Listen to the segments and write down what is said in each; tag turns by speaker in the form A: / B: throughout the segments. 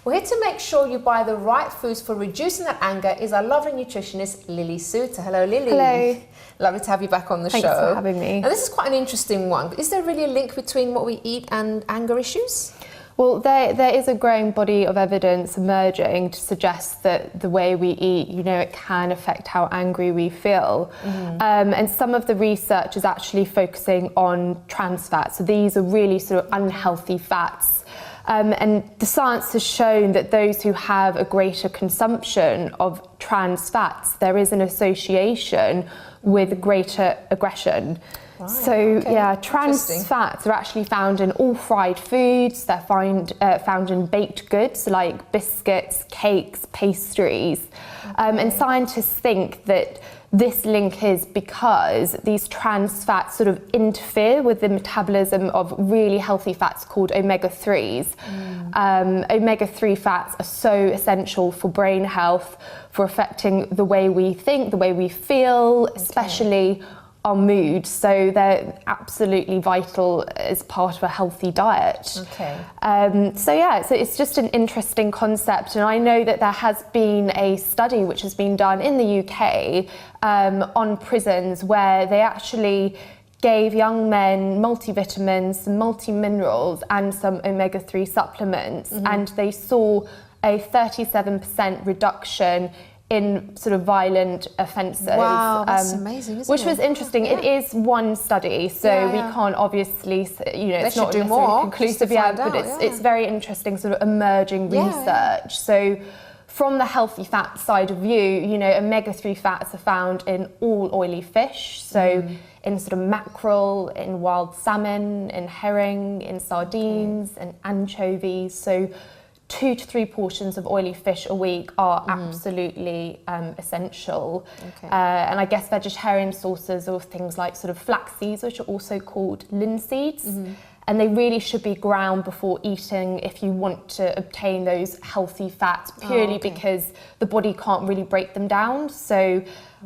A: Well, here to make sure you buy the right foods for reducing that anger is our lovely nutritionist, Lily Soutter. Hello, Lily.
B: Hello.
A: Lovely to have you back on the show.
B: Thanks for having me.
A: Now, this is quite an interesting one. Is there really a link between what we eat and anger issues?
B: Well, there is a growing body of evidence emerging to suggest that the way we eat, it can affect how angry we feel. And some of the research is actually focusing on trans fats. So these are really sort of unhealthy fats. And the science has shown that those who have a greater consumption of trans fats, there is an association with greater aggression.
A: Right,
B: so
A: okay.
B: yeah, trans fats are actually found in all fried foods. They're found in baked goods like biscuits, cakes, pastries. And scientists think that this link is because these trans fats sort of interfere with the metabolism of really healthy fats called omega-3s. Omega-3 fats are so essential for brain health, for affecting the way we think, the way we feel, especially our mood. So they're absolutely vital as part of a healthy diet. So it's just an interesting concept, and I know that there has been a study which has been done in the UK on prisons where they actually gave young men multivitamins, some multi-minerals and some omega-3 supplements, and they saw a 37% reduction in sort of violent offences.
A: Wow, that's amazing, isn't
B: which
A: it?
B: was interesting. It is one study, so we can't obviously, it's not
A: do
B: necessarily
A: more
B: conclusive
A: yet,
B: but it's very interesting sort of emerging research. So from the healthy fat side of view, omega-3 fats are found in all oily fish, so in sort of mackerel, in wild salmon, in herring, in sardines, and anchovies. So 2 to 3 portions of oily fish a week are absolutely essential. And I guess vegetarian sources are things like sort of flax seeds, which are also called linseeds. And they really should be ground before eating if you want to obtain those healthy fats, purely because the body can't really break them down. So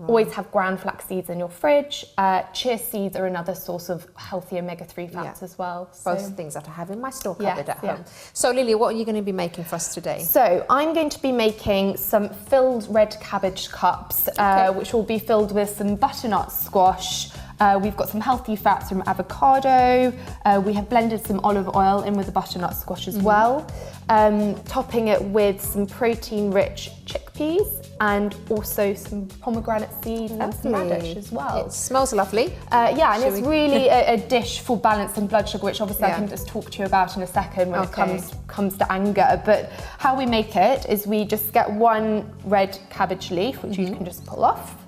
B: always have ground flax seeds in your fridge. Chia seeds are another source of healthy omega-3 fats as well. So
A: both things that I have in my store cupboard at home. So Lily, what are you going to be making for us today?
B: So I'm going to be making some filled red cabbage cups, which will be filled with some butternut squash. We've got some healthy fats from avocado. We have blended some olive oil in with the butternut squash as well. Topping it with some protein-rich chickpeas and also some pomegranate seeds and some radish as well.
A: It smells lovely.
B: And it's really a dish for balancing blood sugar, which obviously I can just talk to you about in a second when it comes to anger. But how we make it is we just get one red cabbage leaf, which you can just pull off.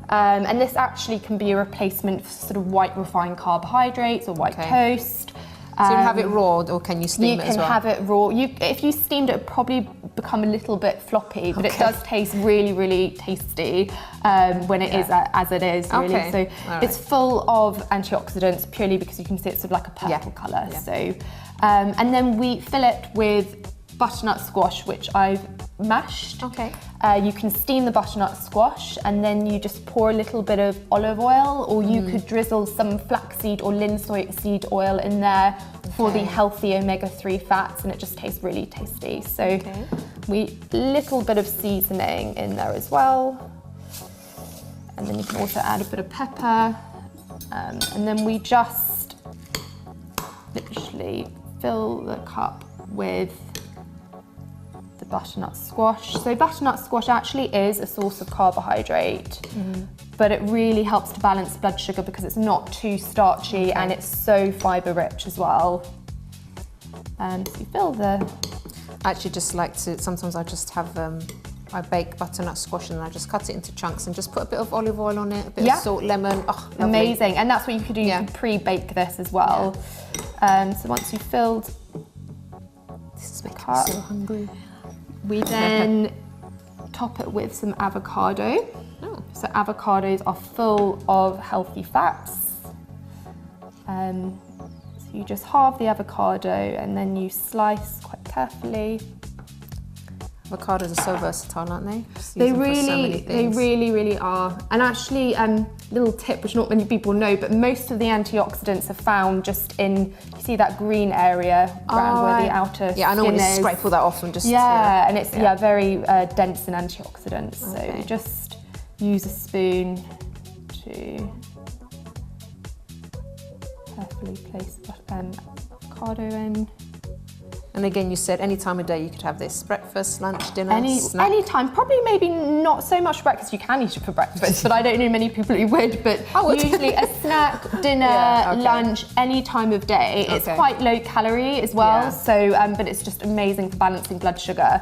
B: And this actually can be a replacement for sort of white refined carbohydrates or white toast.
A: So you have it raw, or can you steam it as well?
B: You can have it raw. If you steamed it, it'd probably become a little bit floppy, but it does taste really, really tasty when it is as it is, really. So it's full of antioxidants purely because you can see it's sort of like a purple colour. So, and then we fill it with butternut squash, which I've mashed. You can steam the butternut squash and then you just pour a little bit of olive oil, or you could drizzle some flaxseed or linseed oil in there for the healthy omega-3 fats, and it just tastes really tasty. So we little bit of seasoning in there as well, and then you can also add a bit of pepper, and then we just literally fill the cup with the butternut squash. So butternut squash actually is a source of carbohydrate, but it really helps to balance blood sugar because it's not too starchy and it's so fibre rich as well. And so you fill the...
A: I actually just like to, sometimes I just have, I bake butternut squash and I just cut it into chunks and just put a bit of olive oil on it, a bit of salt, lemon. Oh, lovely.
B: Amazing. And that's what you could do, you could pre-bake this as well. So once you've filled
A: this makes me so hungry.
B: We then top it with some avocado. So avocados are full of healthy fats. So you just halve the avocado and then you slice quite carefully.
A: Avocados are so versatile, aren't they?
B: They really are. And actually, little tip, which not many people know, but most of the antioxidants are found just in, you see that green area around where the outer
A: I know when you
B: skin is.
A: scrape all that off and just...
B: and it's very dense in antioxidants. So just use a spoon to carefully place avocado in.
A: And again, you said any time of day you could have this: breakfast, lunch, dinner, snack.
B: Any time. Probably maybe not so much for breakfast. You can eat it for breakfast, but I don't know many people who would. But usually a snack, dinner, lunch, any time of day. It's quite low calorie as well. So, but it's just amazing for balancing blood sugar.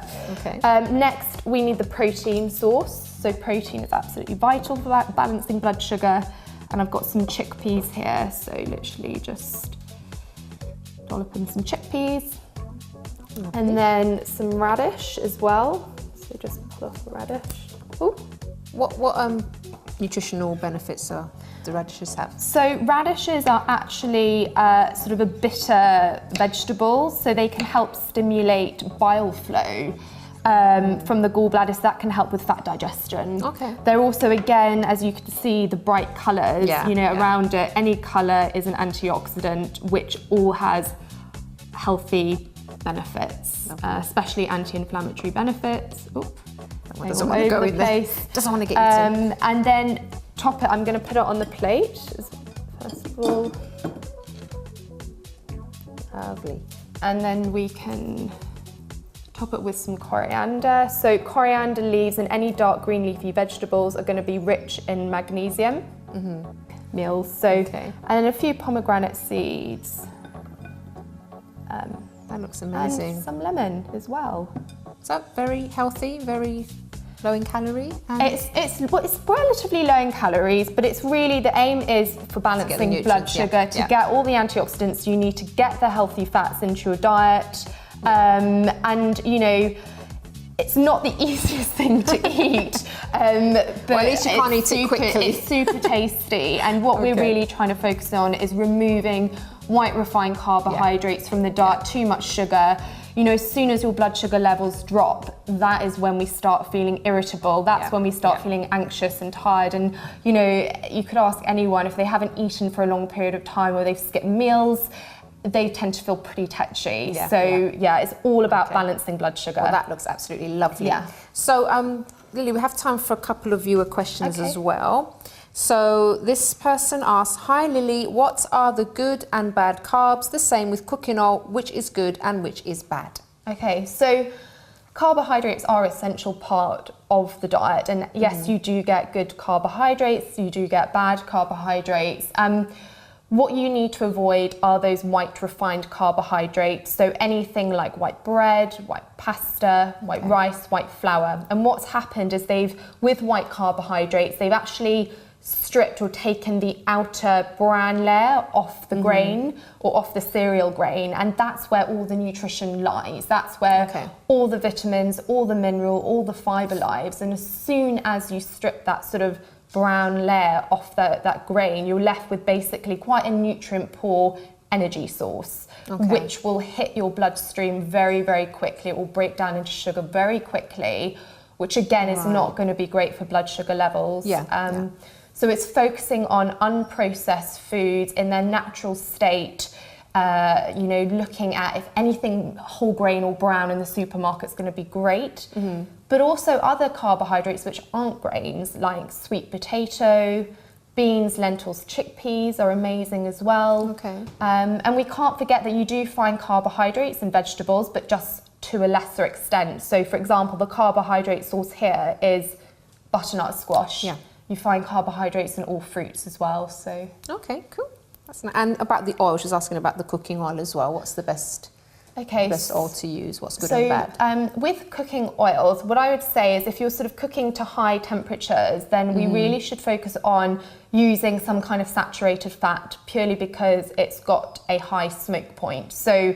B: Next, we need the protein source. So protein is absolutely vital for that, balancing blood sugar. And I've got some chickpeas here. So literally just dollop in some chickpeas. And then some radish as well. So just pull off the radish. Ooh.
A: What nutritional benefits do radishes have?
B: So radishes are actually sort of a bitter vegetable, so they can help stimulate bile flow from the gallbladder, so that can help with fat digestion. They're also, again, as you can see, the bright colours, around it. Any colour is an antioxidant, which all has healthy benefits, especially anti-inflammatory benefits.
A: Doesn't want to go in there. Doesn't want to get eaten.
B: And then top it. I'm going to put it on the plate first of all.
A: Lovely.
B: And then we can top it with some coriander. So coriander leaves and any dark green leafy vegetables are going to be rich in magnesium meals. So and then a few pomegranate seeds.
A: That looks amazing.
B: And some lemon as well.
A: Is that very healthy, very low in calorie?
B: It's relatively low in calories, but it's really, the aim is for balancing blood sugar, to get all the antioxidants you need to get the healthy fats into your diet. And, it's not the easiest thing to eat, but
A: at least you can't eat it quickly.
B: It's super tasty, and what we're really trying to focus on is removing white refined carbohydrates from the diet, too much sugar. As soon as your blood sugar levels drop, that is when we start feeling irritable. That's when we start feeling anxious and tired. And, you could ask anyone if they haven't eaten for a long period of time or they've skipped meals, they tend to feel pretty tetchy. It's all about balancing blood sugar.
A: Well, that looks absolutely lovely. So, Lily, we have time for a couple of viewer questions as well. So this person asks, hi Lily, what are the good and bad carbs? The same with cooking oil, which is good and which is bad?
B: Okay, so carbohydrates are an essential part of the diet, and yes, you do get good carbohydrates, you do get bad carbohydrates. What you need to avoid are those white refined carbohydrates, so anything like white bread, white pasta, white rice, white flour. And what's happened is with white carbohydrates, they've actually stripped or taken the outer bran layer off the grain or off the cereal grain, and that's where all the nutrition lies. That's where all the vitamins, all the mineral, all the fibre lies. And as soon as you strip that sort of brown layer off that grain, you're left with basically quite a nutrient poor energy source, which will hit your bloodstream very, very quickly. It will break down into sugar very quickly, which again is not going to be great for blood sugar levels. So it's focusing on unprocessed foods in their natural state, looking at if anything whole grain or brown in the supermarket is going to be great, but also other carbohydrates which aren't grains, like sweet potato, beans, lentils, chickpeas are amazing as well. And we can't forget that you do find carbohydrates in vegetables, but just to a lesser extent. So for example, the carbohydrate source here is butternut squash. You find carbohydrates in all fruits as well. So
A: okay, cool. That's nice. And about the oil, she's asking about the cooking oil as well. What's the best oil to use? What's good and bad?
B: With cooking oils, what I would say is if you're sort of cooking to high temperatures, then we really should focus on using some kind of saturated fat, purely because it's got a high smoke point. So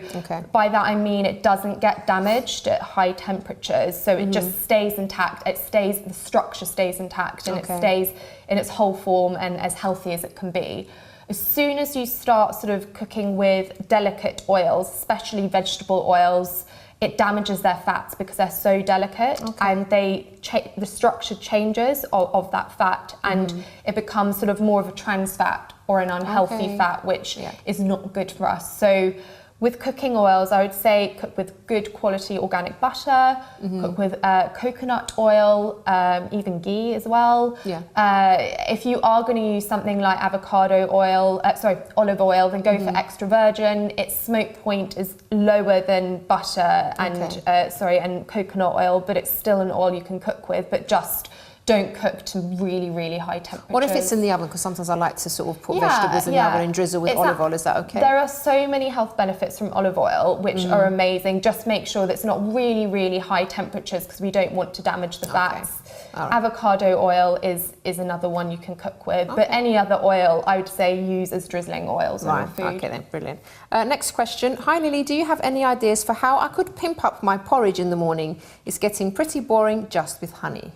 B: by that I mean it doesn't get damaged at high temperatures, so it just stays intact. The structure stays intact, and it stays in its whole form and as healthy as it can be. As soon as you start sort of cooking with delicate oils, especially vegetable oils, it damages their fats because they're so delicate, and the structure changes of that fat, and it becomes sort of more of a trans fat or an unhealthy fat, which is not good for us. So with cooking oils, I would say cook with good quality organic butter, cook with coconut oil, even ghee as well. If you are going to use something like avocado oil, olive oil, then go for extra virgin. Its smoke point is lower than butter and coconut oil, but it's still an oil you can cook with, but just don't cook to really, really high temperatures.
A: What if it's in the oven? Because sometimes I like to sort of put vegetables in the oven and drizzle with olive oil. Is that okay?
B: There are so many health benefits from olive oil, which are amazing. Just make sure that it's not really, really high temperatures, because we don't want to damage the fats. Avocado oil is another one you can cook with, but any other oil, I would say use as drizzling oils on your food.
A: Okay then, brilliant. Next question. Hi Lily, do you have any ideas for how I could pimp up my porridge in the morning? It's getting pretty boring just with honey.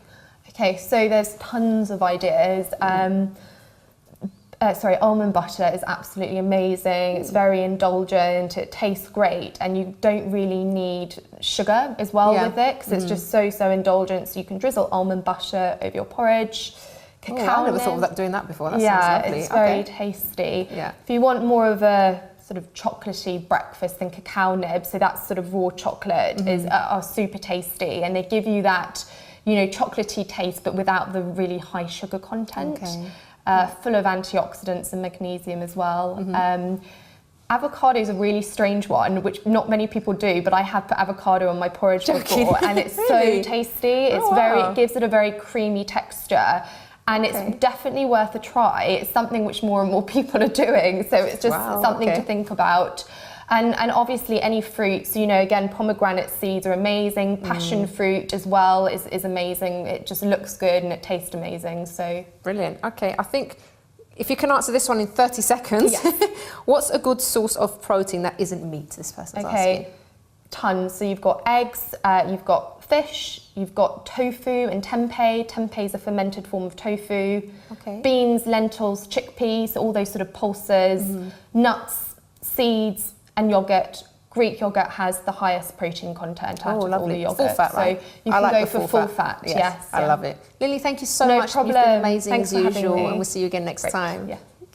B: Okay, so there's tons of ideas. Almond butter is absolutely amazing. It's very indulgent. It tastes great, and you don't really need sugar as well with it, because it's just so indulgent. So you can drizzle almond butter over your porridge. Cacao
A: I never thought of doing that before. That sounds lovely.
B: It's very tasty. If you want more of a sort of chocolatey breakfast, then cacao nibs, so that's sort of raw chocolate, are super tasty, and they give you that, you know, chocolatey taste, but without the really high sugar content. Full of antioxidants and magnesium as well. Avocado is a really strange one, which not many people do, but I have put avocado on my porridge before, and it's so tasty. It's it gives it a very creamy texture, and it's definitely worth a try. It's something which more and more people are doing, so it's just something to think about. And obviously any fruits, you know, again, pomegranate seeds are amazing. Passion fruit as well is amazing. It just looks good and it tastes amazing. So
A: brilliant. Okay, I think if you can answer this one in 30 seconds, what's a good source of protein that isn't meat? This person's asking.
B: Tons. So you've got eggs, you've got fish, you've got tofu and tempeh. Tempeh is a fermented form of tofu. Beans, lentils, chickpeas, all those sort of pulses, nuts, seeds, and yogurt. Greek yogurt has the highest protein content out of all the yogurt.
A: Full fat, right?
B: So you can go for full fat. Yes,
A: I love it. Lily, thank you so much.
B: Problem.
A: You've been amazing
B: Thanks
A: as
B: for having
A: usual,
B: me.
A: and we'll see you again next time.